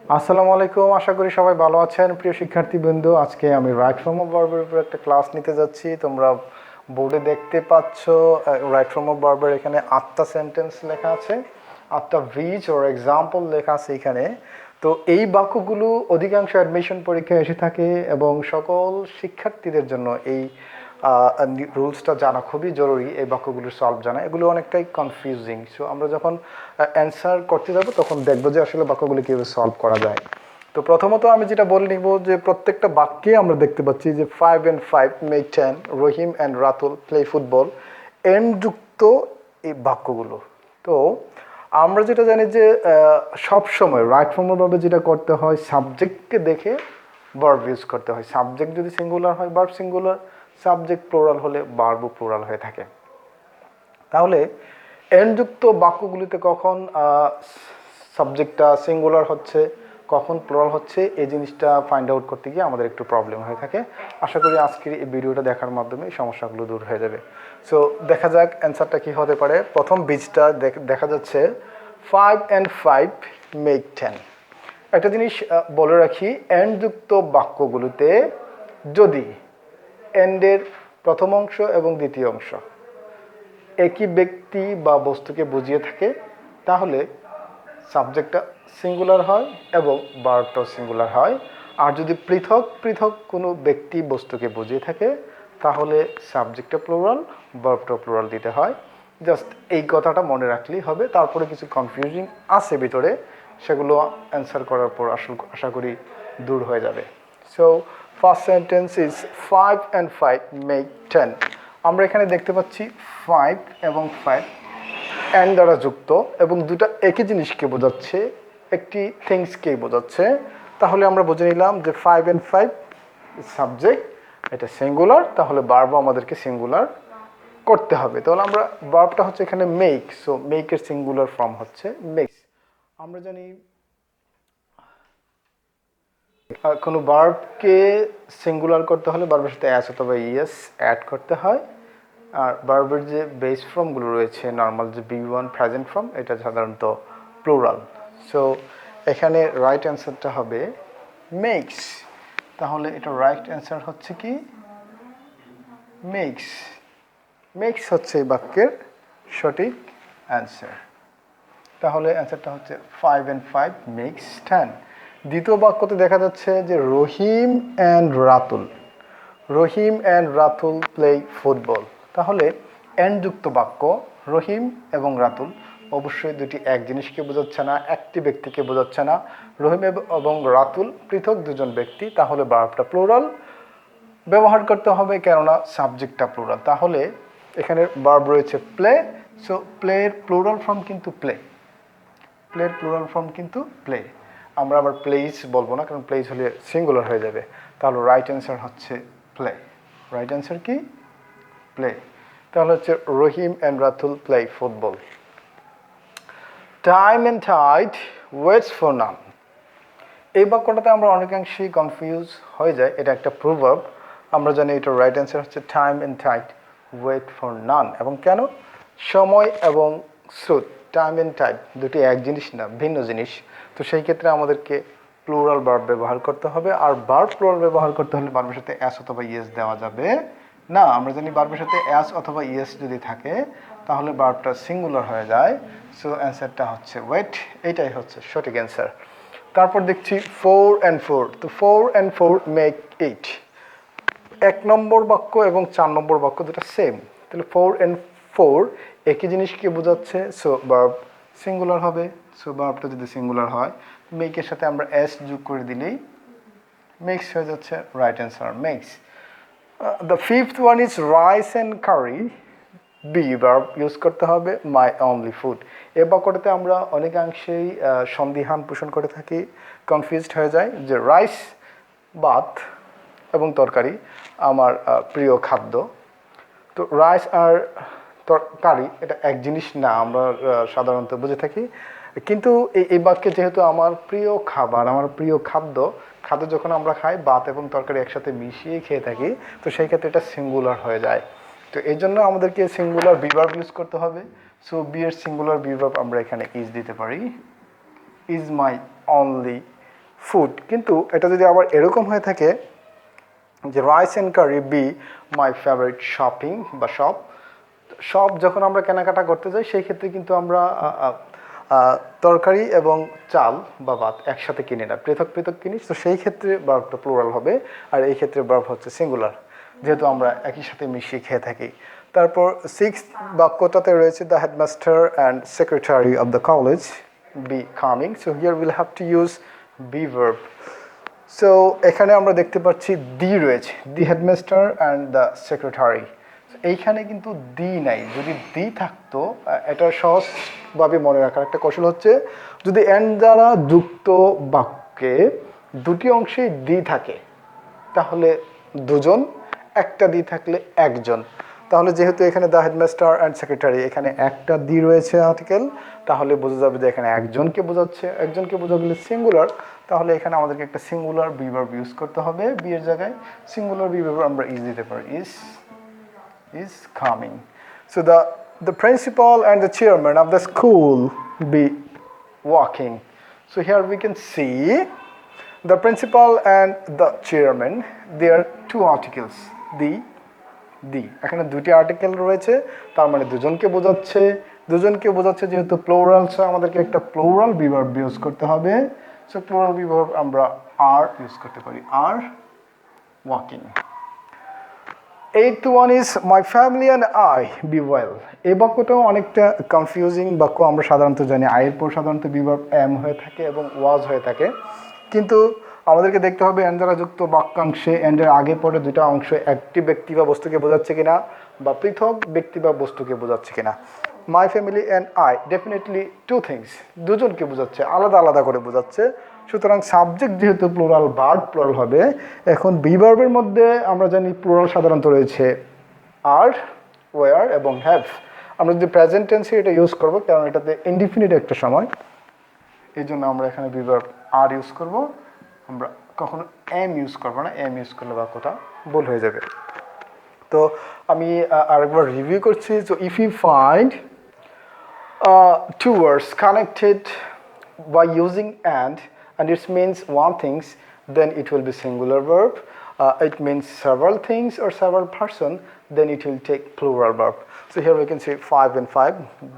আসসালামু আলাইকুম, আশা করি সবাই ভালো আছেন। প্রিয় শিক্ষার্থীবৃন্দ, আজকে আমি রাইট ফর্ম অফ ভার্বের উপর একটা ক্লাস নিতে যাচ্ছি। তোমরা বোর্ডে দেখতে পাচ্ছ রাইট ফর্ম অফ ভার্বের এখানে 8টা সেন্টেন্স লেখা আছে, 8টা ভিজ ওর এক্সাম্পল লেখা আছে এখানে। তো এই বাক্যগুলো অধিকাংশ অ্যাডমিশন পরীক্ষায় এসে থাকে এবং সকল শিক্ষার্থীদের জন্য এই রুলসটা জানা খুবই জরুরি। এই বাক্যগুলোর সলভ জানা, এগুলো অনেকটাই কনফিউজিং। সো আমরা যখন অ্যান্সার করতে যাবো তখন দেখবো যে আসলে বাক্যগুলো কীভাবে সলভ করা যায়। তো প্রথমত আমি যেটা বলে নিব যে প্রত্যেকটা বাক্যে আমরা দেখতে পাচ্ছি যে 5 and 5 make 10, Rahim and Ratul play football, এন্ডযুক্ত এই বাক্যগুলো। তো আমরা যেটা জানি যে সব সময় রাইট ফর্মের ভাবে যেটা করতে হয়, সাবজেক্টকে দেখে ভার্ব ইউজ করতে হয়। সাবজেক্ট যদি সিঙ্গুলার হয় ভার্ব সিঙ্গুলার, সাবজেক্ট প্লুরাল হলে ভার্বও প্লুরাল হয়ে থাকে। তাহলে এন্ডযুক্ত বাক্যগুলিতে কখন সাবজেক্টটা সিঙ্গুলার হচ্ছে, কখন প্লুরাল হচ্ছে, এই জিনিসটা ফাইন্ড আউট করতে গিয়ে আমাদের একটু প্রবলেম হয়ে থাকে। আশা করি আজকের এই ভিডিওটা দেখার মাধ্যমে এই সমস্যাগুলো দূর হয়ে যাবে। সো দেখা যাক অ্যান্সারটা কী হতে পারে। প্রথম বীজটা দেখা যাচ্ছে 5 and 5 make 10। একটা জিনিস বলে রাখি, এন্ডযুক্ত বাক্যগুলোতে যদি এন্ডের প্রথম অংশ এবং দ্বিতীয় অংশ একই ব্যক্তি বা বস্তুকে বুঝিয়ে থাকে তাহলে সাবজেক্টটা সিঙ্গুলার হয় এবং ভার্বটাও সিঙ্গুলার হয়। আর যদি পৃথক পৃথক কোনো ব্যক্তি বস্তুকে বুঝিয়ে থাকে তাহলে সাবজেক্টটা প্লুরাল, ভার্বটাও প্লুরাল দিতে হয়। জাস্ট এই কথাটা মনে রাখলেই হবে। তারপরে কিছু কনফিউজিং আছে ভিতরে, সেগুলো অ্যান্সার করার পর আশা করি দূর হয়ে যাবে। So first sentence is 5 and 5 make 10। আমরা এখানে দেখতে পাচ্ছি 5 এবং 5 অ্যান্ড দ্বারা যুক্ত এবং দুটা একই জিনিসকে বোঝাচ্ছে, একটি থিংসকে বোঝাচ্ছে। তাহলে আমরা বুঝে নিলাম যে 5 and 5 সাবজেক্ট, এটা সিঙ্গুলার, তাহলে ভার্বও আমাদেরকে সিঙ্গুলার করতে হবে। তাহলে আমরা ভার্বটা হচ্ছে এখানে মেক, সো মেকের সিঙ্গুলার ফর্ম হচ্ছে মেক্স। আমরা জানি কোনো ভার্বকে সিঙ্গুলার করতে হলে ভার্বের সাথে অ্যাস অথবা ইএস অ্যাড করতে হয়। আর ভার্বের যে বেস ফর্মগুলো রয়েছে, নর্মাল যে বি1 প্রেজেন্ট ফর্ম, এটা সাধারণত প্লুরাল। সো এখানে রাইট অ্যান্সারটা হবে মেক্স। তাহলে এটা রাইট অ্যান্সার হচ্ছে কি মেক্স। মেক্স হচ্ছে এই বাক্যের সঠিক অ্যান্সার। তাহলে অ্যান্সারটা হচ্ছে 5 and 5 makes 10। দ্বিতীয় বাক্যতে দেখা যাচ্ছে যে Rahim and Ratul, Rahim and Ratul play football. তাহলে এন্ডযুক্ত বাক্য, রহিম এবং রাতুল অবশ্যই দুটি এক জিনিসকে বোঝাচ্ছে না, একটি ব্যক্তিকে বোঝাচ্ছে না। রহিম এবং রাতুল পৃথক দুজন ব্যক্তি, তাহলে ভার্বটা প্লুরাল ব্যবহার করতে হবে, কেননা সাবজেক্টটা প্লুরাল। তাহলে এখানে ভার্ব রয়েছে প্লে, সো প্লের প্লুরাল ফর্ম কিন্তু প্লে, প্লের প্লুরাল ফর্ম কিন্তু প্লে। আমরা আবার প্লেস বলবো না, কারণ প্লেস হলে সিঙ্গুলার হয়ে যাবে। তাহলে রাইট অ্যান্সার হচ্ছে প্লে। রাইট অ্যান্সার কি প্লে। তাহলে হচ্ছে Rahim and Ratul play football. Time and tide waits for none. এই বাক্যটাতে আমরা অনেকাংশেই কনফিউজ হয়ে যায়। এটা একটা প্রোভার্ব, আমরা জানি এটার রাইট অ্যান্সার হচ্ছে time and tide wait for none. এবং কেন? সময় এবং স্রোত, টাইম অ্যান্ড টাইড দুটি এক জিনিস না, ভিন্ন জিনিস। তো সেই ক্ষেত্রে আমাদেরকে প্লুরাল ভার্ব ব্যবহার করতে হবে। আর ভার্ব প্লুরাল ব্যবহার করতে হলে ভার্বের সাথে অ্যাস অথবা ইয়েস দেওয়া যাবে না। আমরা জানি ভার্বের সাথে অ্যাস অথবা ইয়েস যদি থাকে তাহলে ভার্বটা সিঙ্গুলার হয়ে যায়। সো অ্যান্সারটা হচ্ছে ওয়েট, এইটাই হচ্ছে সঠিক অ্যান্সার। তারপর দেখছি 4 and 4। তো 4 and 4 মেক 8। 1 নম্বর বাক্য এবং 4 নম্বর বাক্য দুটো সেম, তাহলে 4 and 4 একই জিনিসকে বোঝাচ্ছে। সো ভার্ব সিঙ্গুলার হবে। সো ভার্বটা যদি সিঙ্গুলার হয়, মেকের সাথে আমরা এস যোগ করে দিলেই মেক্স হয়ে যাচ্ছে। Right answer max. The fifth one is rice and curry. Be verb use করতে হবে মাই অনলি ফুড। এ বাক্যটাতে আমরা অনেকাংশেই সন্দিহান পোষণ করে থাকি, কনফিউজড হয়ে যায় যে রাইস ভাত এবং তরকারি আমার প্রিয় খাদ্য। তো রাইস আর তরকারি এটা এক জিনিস না, আমরা সাধারণত বুঝে থাকি। কিন্তু এই বাক্যে যেহেতু আমার প্রিয় খাবার, আমার প্রিয় খাদ্য যখন আমরা খাই ভাত এবং তরকারি একসাথে মিশিয়ে খেয়ে থাকি, তো সেই ক্ষেত্রে এটা সিঙ্গুলার হয়ে যায়। তো এই জন্য আমাদেরকে সিঙ্গুলার বিভার্ব ইউজ করতে হবে। সো বি এর সিঙ্গুলার বিভার্ব আমরা এখানে ইজ দিতে পারি। ইজ মাই অনলি ফুড, কিন্তু এটা যদি আবার এরকম হয়ে থাকে যে rice and curry be my favourite shopping বা শপ, শপ যখন আমরা কেনাকাটা করতে যাই সেই ক্ষেত্রে কিন্তু আমরা তরকারি এবং চাল বা ভাত একসাথে কিনি না, পৃথক পৃথক কিনি। তো সেই ক্ষেত্রে ভার্বটা প্লুরাল হবে, আর এই ক্ষেত্রে ভার্ব হচ্ছে সিঙ্গুলার, যেহেতু আমরা একই সাথে মিশিয়ে খেয়ে থাকি। তারপর সিক্স বাক্যটাতে রয়েছে the headmaster and secretary of the college be coming. So here will have to use be verb. So এখানে আমরা দেখতে পাচ্ছি দি রয়েছে, the headmaster and the secretary. এইখানে কিন্তু দি নাই। যদি দি থাকতো, এটা সহজভাবে মনে রাখার একটা কৌশল হচ্ছে, যদি এন্ড দ্বারা যুক্ত বাক্যে দুটি অংশেই দি থাকে তাহলে দুজন, একটা দি থাকলে একজন। তাহলে যেহেতু এখানে দ্য হেডমাস্টার অ্যান্ড সেক্রেটারি, এখানে একটা দি রয়েছে আর্টিকেল, তাহলে বোঝা যাবে যে এখানে একজনকে বোঝাচ্ছে। একজনকে বোঝা গেলে সিঙ্গুলার, তাহলে এখানে আমাদেরকে একটা সিঙ্গুলার বি ভার্ব ইউজ করতে হবে। বি এর জায়গায় সিঙ্গুলার বি ভার্ব আমরা ইজ দিতে পারি, is coming. So the principal and the chairman of the school be walking. So here we can see the principal and the chairman, they are two articles, the এখানে দুটি article রয়েছে, তার মানে দুজনকে বোঝাচ্ছে। দুজনকে বোঝাচ্ছে যেহেতু প্লুরাল, সো আমাদেরকে একটা প্লুরাল বি ভার্ব ইউজ করতে হবে। সো প্লুরাল বি ভার্ব আমরা আর ইউজ করতে পারি, are walking. Eighth one is my family and I B well. এই বাক্যটাও অনেকটা কনফিউজিং বাক্য। আমরা সাধারণত জানি আয়ের পর সাধারণত বি ভার্ব এম হয়ে থাকে এবং ওয়াজ হয়ে থাকে, কিন্তু আমাদেরকে দেখতে হবে এন দ্বারা যুক্ত বাক্যাংশে এন্ডের আগে পরে দুটা অংশ একটি ব্যক্তি বা বস্তুকে বোঝাচ্ছে কিনা বা পৃথক ব্যক্তি বা বস্তুকে বোঝাচ্ছে কিনা। My family and I definitely two things, দুজনকে বোঝাচ্ছে, আলাদা আলাদা করে বোঝাচ্ছে। সুতরাং সাবজেক্ট যেহেতু প্লুরাল, ভার্ব প্লুরাল হবে। এখন বি ভার্বের মধ্যে আমরা জানি প্লুরাল সাধারণত রয়েছে আর, ওয়ার এবং হ্যাভ। আমরা যদি প্রেজেন্ট টেন্সে এটা ইউজ করব, কারণ এটাতে ইনডিফিনিট একটা সময়, এই জন্য আমরা এখানে বি ভার্ব আর ইউজ করব। আমরা কখনো এম ইউজ করবো না, এম ইউজ করলে বাক্যটা ভুল হয়ে যাবে। তো আমি আরেকবার রিভিউ করছি। So if you find two words connected by using and it means one things, then it will be singular verb. It means several things or several person, then it will take plural verb. So here we can see 5 and 5,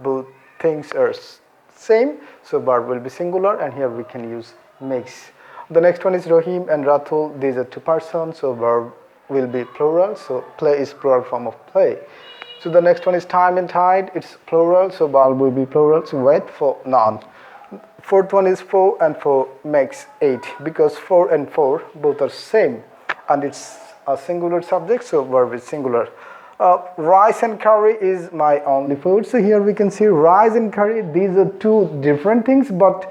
both things are same, so verb will be singular, and here we can use makes. The next one is Rohim and Ratul, these are two persons, so verb will be plural, so play is plural form of play. So the next one is time and tide, it's plural, so verb will be plural, so wait for noun. Fourth one is 4 and 4 makes 8, because 4 and 4 both are same, and it's a singular subject, so verb is singular. Rice and curry is my only food. So here we can see rice and curry, these are two different things, but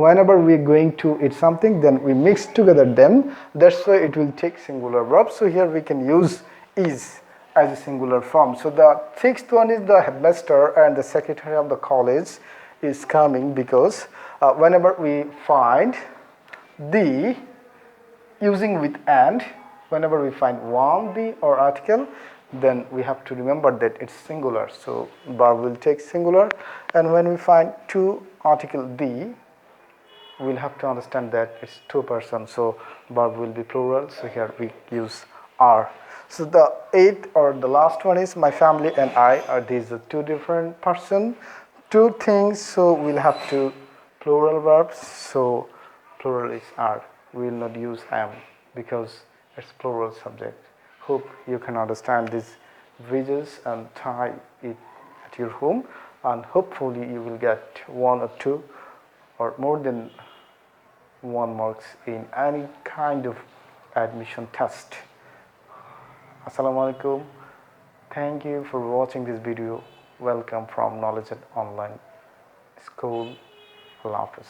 whenever we're going to eat something, then we mix together them, that's why it will take singular verb. So here we can use is as a singular form. So the sixth one is the headmaster and the secretary of the college is coming, because whenever we find the using with and, whenever we find one the or article, then we have to remember that it's singular, so verb will take singular. And when we find two article the, we'll have to understand that it's two persons, so verb will be plural, so here we use are. So the eighth or the last one is my family and I are, these are two different person, two things, so we'll have to plural verbs, so plural is are. We will not use am because it's plural subject. Hope you can understand these videos and try it at your home, and hopefully you will get 1 or 2 or more than 1 marks in any kind of admission test. Assalamu alaikum. Thank you for watching this video. Welcome from Knowledge at Online School. Allah Hafiz.